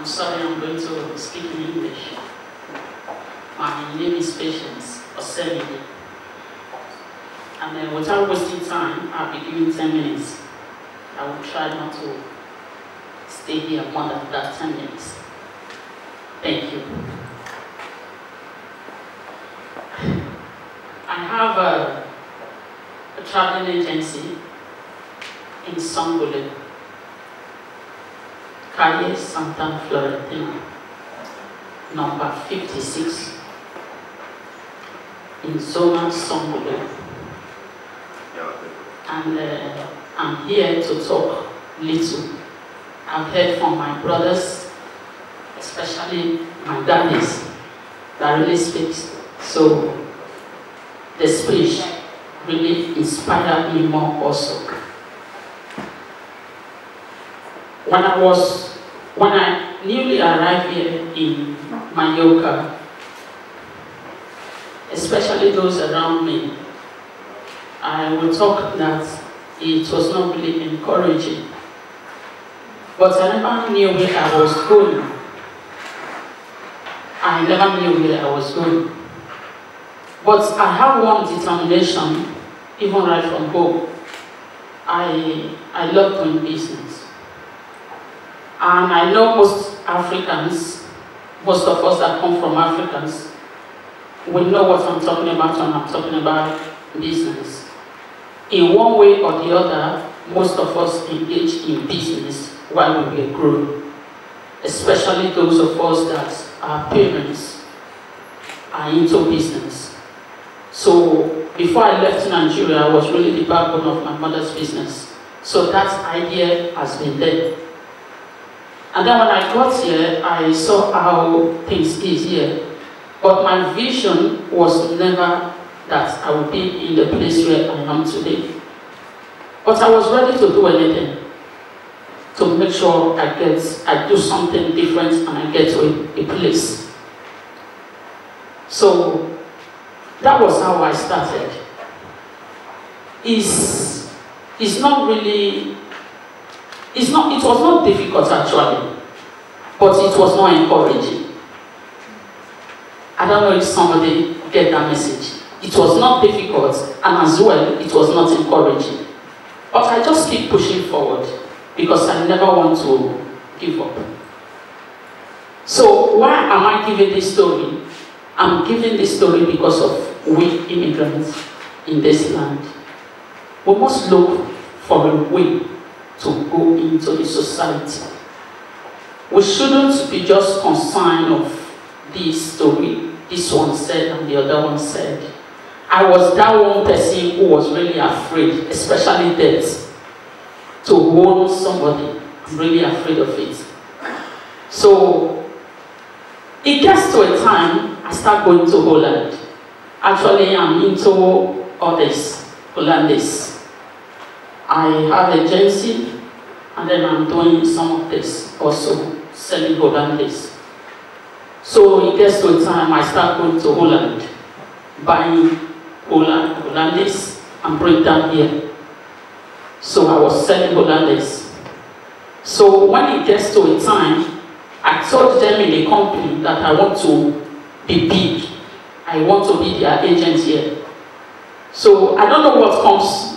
sorry, I'm going to speak in English. My name is Patience OSemwengie. And without wasting time, I'll be giving 10 minutes. I will try not to stay here more than that 10 minutes. Thank you. I have a traveling agency in Songole, Calle Santa Florentina, number 56, in Zona Songole. And I'm here to talk little. I've heard from my brothers, especially my daddies, that really speaks. So the speech really inspired me more also. When I newly arrived here in Mallorca, especially those around me, I would talk that it was not really encouraging. But I never knew where I was going. But I have one determination, even right from home. I love doing business. And I know most Africans, most of us that come from Africans, we know what I'm talking about when I'm talking about business. In one way or the other, most of us engage in business while we were growing, especially those of us that our parents are into business. So before I left Nigeria, I was really the backbone of my mother's business. So that idea has been there. And then when I got here, I saw how things is here. But my vision was never that I would be in the place where I am today. But I was ready to do anything to make sure I do something different and I get to a place. So that was how I started. It was not difficult actually, but it was not encouraging. I don't know if somebody get that message. It was not difficult, and as well, it was not encouraging. But I just keep pushing forward because I never want to give up. So why am I giving this story? I'm giving this story because of we immigrants in this land. We must look for a way to go into the society. We shouldn't be just concerned of this story. This one said and the other one said. I was that one person who was really afraid, especially death, to warn somebody. I'm really afraid of it. So it gets to a time I start going to Holland. Actually, I'm into all this Hollandese. I have an agency, and then I'm doing some of this also, selling Hollandese. So it gets to a time I start going to Holland, buying Hollandese and bring them here. So I was selling Hollandese. So when it gets to a time, I told them in the company that I want to be big. I want to be their agent here. So I don't know what comes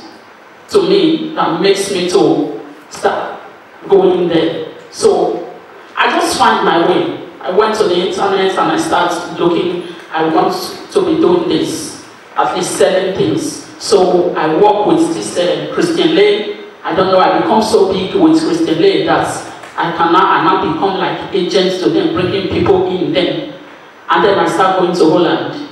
to me that makes me to start going there. So I just find my way. I went to the internet and I started looking. I want to be doing this, at least selling things. So I work with this Christian Lane. I don't know, I become so big with Christian Lane that I now become like agents to them, bringing people in them. And then I start going to Holland.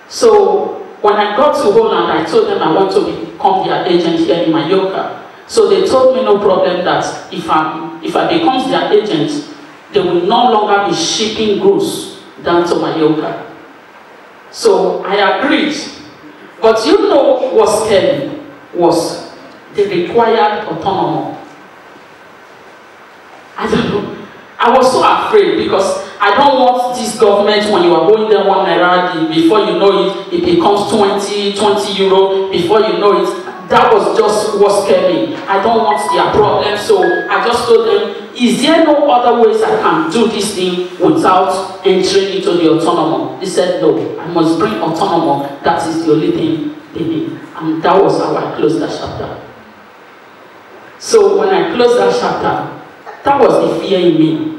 So when I got to Holland, I told them I want to become their agent here in Mallorca. So they told me no problem that if I become their agent, they will no longer be shipping goods down to Mallorca. So I agreed. But you know what scared me was the required autonomy. I don't know. I was so afraid because I don't want this government, when you are going there 1 naira, before you know it, it becomes 20 euro, before you know it, that was just what scared me. I don't want their problem, so I just told them, is there no other ways I can do this thing without entering into the autonomous? They said, no, I must bring autonomous. That is the only thing they need. And that was how I closed that chapter. So when I closed that chapter, that was the fear in me.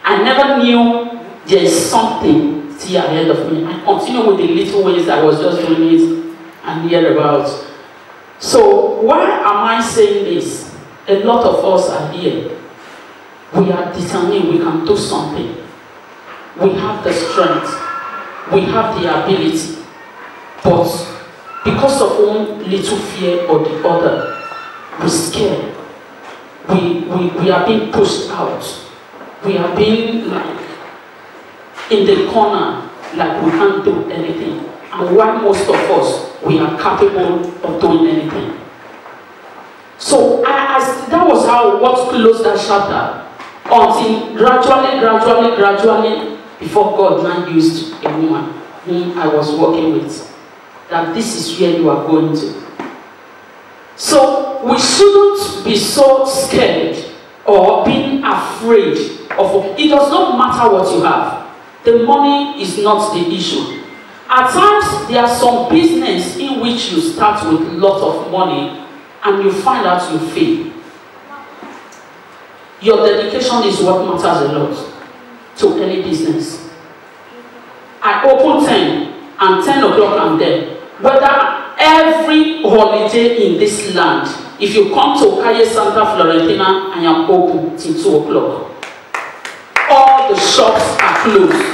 I never knew there is something still ahead of me. I continue with the little ways I was just doing it and hear about. So why am I saying this? A lot of us are here. We are determined we can do something. We have the strength. We have the ability. But because of one little fear or the other, we're scared. We are being pushed out. We are being like in the corner, like we can't do anything. And why most of us, we are capable of doing anything. So that was how what closed that chapter. Until gradually, before God now used a woman whom I was working with, that this is where you are going to. So we shouldn't be so scared or being afraid of it. It does not matter what you have. The money is not the issue. At times, there are some business in which you start with a lot of money and you find out you fail. Your dedication is what matters a lot to any business. I open 10 and 10 o'clock I'm there. Whether every holiday in this land, if you come to Calle Santa Florentina, I am open till 2 o'clock. All the shops are closed.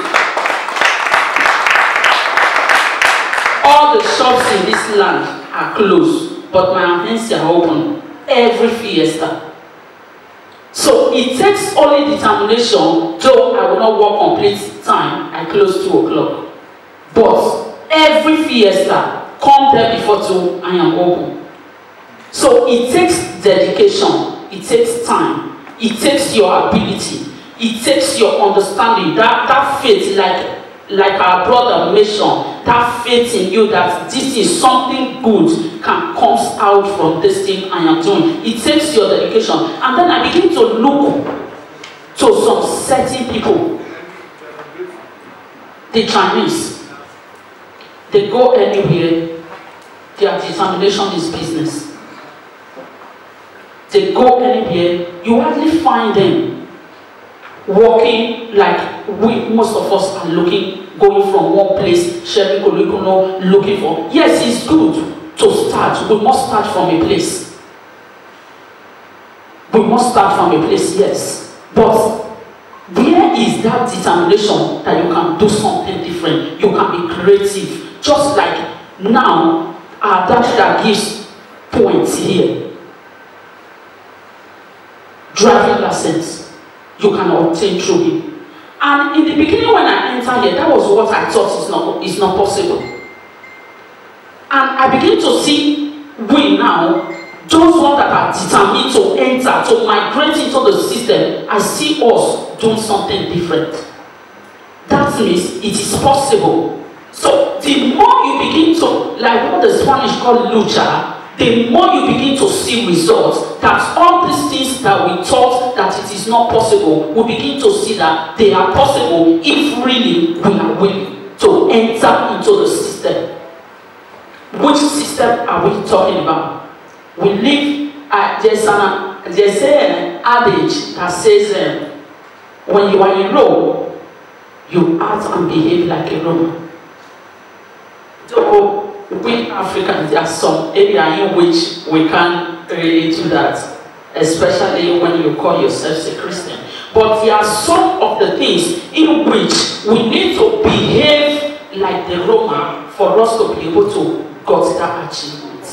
All the shops in this land are closed, but my hands are open every fiesta. So it takes only determination, though I will not work complete time, I close 2 o'clock. But every fiesta, come there before 2, I am open. So it takes dedication, it takes time, it takes your ability, it takes your understanding, that faith, like our brother mentioned, that faith in you that this is something good comes out from this thing I am doing. It takes your dedication. And then I begin to look to some certain people. The Chinese, they go anywhere, their determination is business. They go anywhere, you hardly find them working like most of us are looking, going from one place, sharing curriculum, looking for. Yes, it's good to start. We must start from a place. We must start from a place, yes. But where is that determination that you can do something different? You can be creative. Just like now, our dad that gives points here. Driving license. You can obtain through him. And in the beginning when I entered here, that was what I thought is not possible. And I begin to see we now, those ones that are determined to enter, to migrate into the system, I see us doing something different. That means it is possible. So the more you begin to, like what the Spanish call lucha, the more you begin to see results, that all these things that we thought that it is not possible, we begin to see that they are possible if really we are willing to enter into the system. Which system are we talking about? We live, there's an adage that says, when you are in Rome, you act and behave like a Roman. So, we Africans, there are some areas in which we can really do that, especially when you call yourself a Christian. But there are some of the things in which we need to behave like the Roman for us to be able to get that achievement.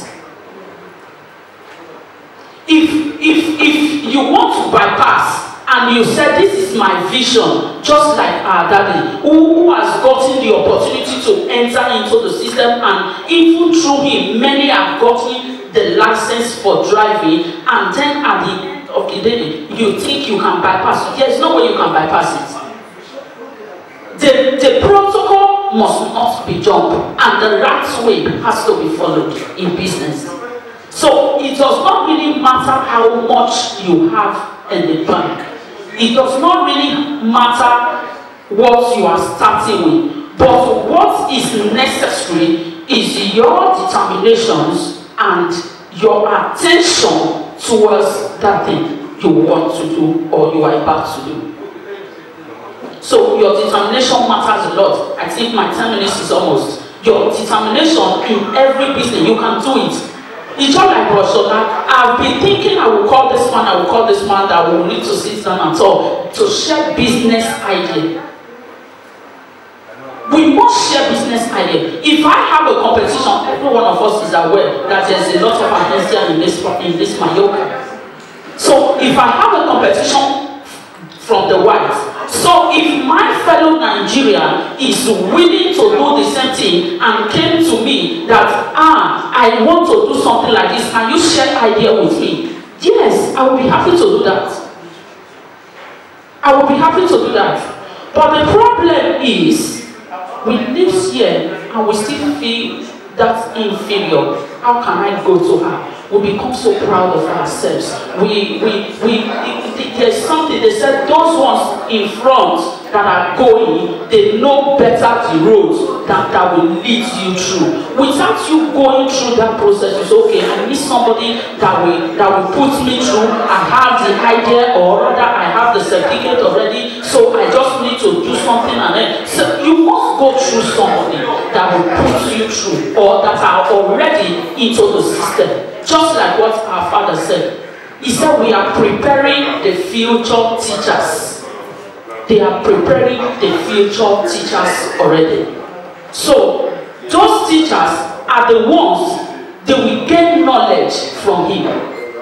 If you want to bypass and you said this is my vision, just like our daddy, who has gotten the opportunity to enter into the system, and even through him, many have gotten the license for driving, and then at the end of the day, you think you can bypass it. There's no way you can bypass it. The protocol must not be jumped, and the right way has to be followed in business. So it does not really matter how much you have in the bank. It does not really matter what you are starting with. But what is necessary is your determinations and your attention towards that thing you want to do or you are about to do. So your determination matters a lot. I think my 10 minutes is almost. Your determination in every business, you can do it. It's not like Roshona. I've been thinking I will call this man, that will need to sit down and talk to share business idea. We must share business idea. If I have a competition, every one of us is aware that there's a lot of amnesia in this Mayoka. So if I have a competition from the whites, so if my fellow Nigerian is willing to do the same thing and came to me that, I want to do something like this, can you share idea with me? Yes, I will be happy to do that. I will be happy to do that. But the problem is, we live here and we still feel that inferior. How can I go to her? We become so proud of ourselves. There's something, they said those ones in front that are going, they know better the road that will lead you through. Without you going through that process, it's okay, I need somebody that will put me through. I have the idea, or rather I have the certificate already, so I just need to do something and then. So you must go through somebody that will put you through, or that are already into the system. Just like what our father said. He said we are preparing the future teachers. They are preparing the future teachers already. So those teachers are the ones they will get knowledge from him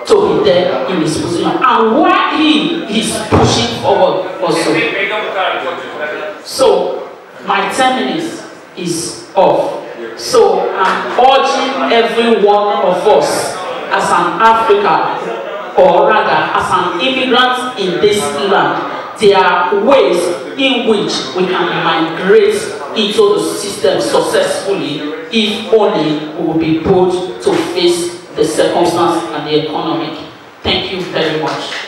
to be there in his position. And while he is pushing forward also. So my 10 minutes is off. So I'm urging every one of us as an African, or rather as an immigrant in this land, there are ways in which we can migrate into the system successfully if only we will be put to face the circumstance and the economic. Thank you very much.